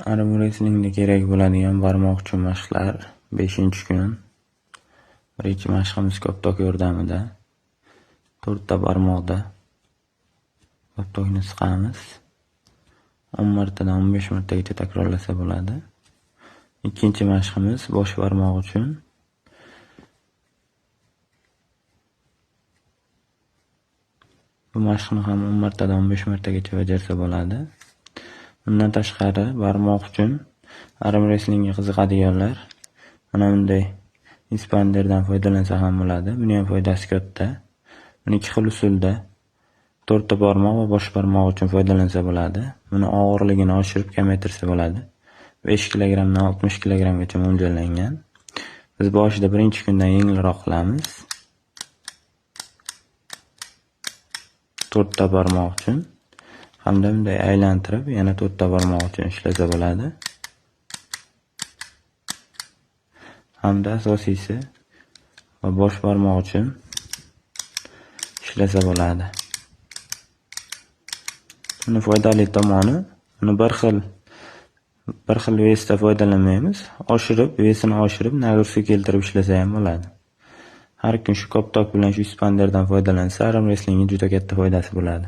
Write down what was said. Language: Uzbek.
Arm wrestlingda kerak bo'ladigan barmoq uchun mashqlar 5-kun. Birinchi mashqimiz koptok yordamida 4 ta barmoqda koptokni siqamiz. 10 martadan 15 martagacha takrorlasa bo'ladi. Ikkinchi mashqimiz bosh barmoq uchun. Bu mashqni ham 10 martadan 15 martagacha bajarsa bo'ladi. Bundan tashqari barmoq uchun arm wrestlingga qiziqadiganlar mana bunday expanderdan foydalansa ham bo'ladi. Buni ham foydasi katta. Buni ikki xil usulda 4 ta barmoq va bosh barmoq uchun foydalansa bo'ladi. Buni og'irligini oshirib kamaytirsa bo'ladi. 5 kilogramdan 60 kilogramgacha mo'ljallangan. Biz boshida birinchi kundan yengilroq qilamiz. 4 ta barmoq uchun hamda bunday aylantirib yana 4 ta barmoq uchun ishlasa bo'ladi. Hamda asosiysi va bosh barmoq uchun ishlasa bo'ladi. Buni foydali tomoni, buni bir xil vesda foydalanmaymiz. Vesini oshirib, nagursiga keltirib ishlasa ham bo'ladi. Har kun shu koptok bilan shu expanderdan foydalansa, arm wrestlingga juda katta foydasi bo'ladi.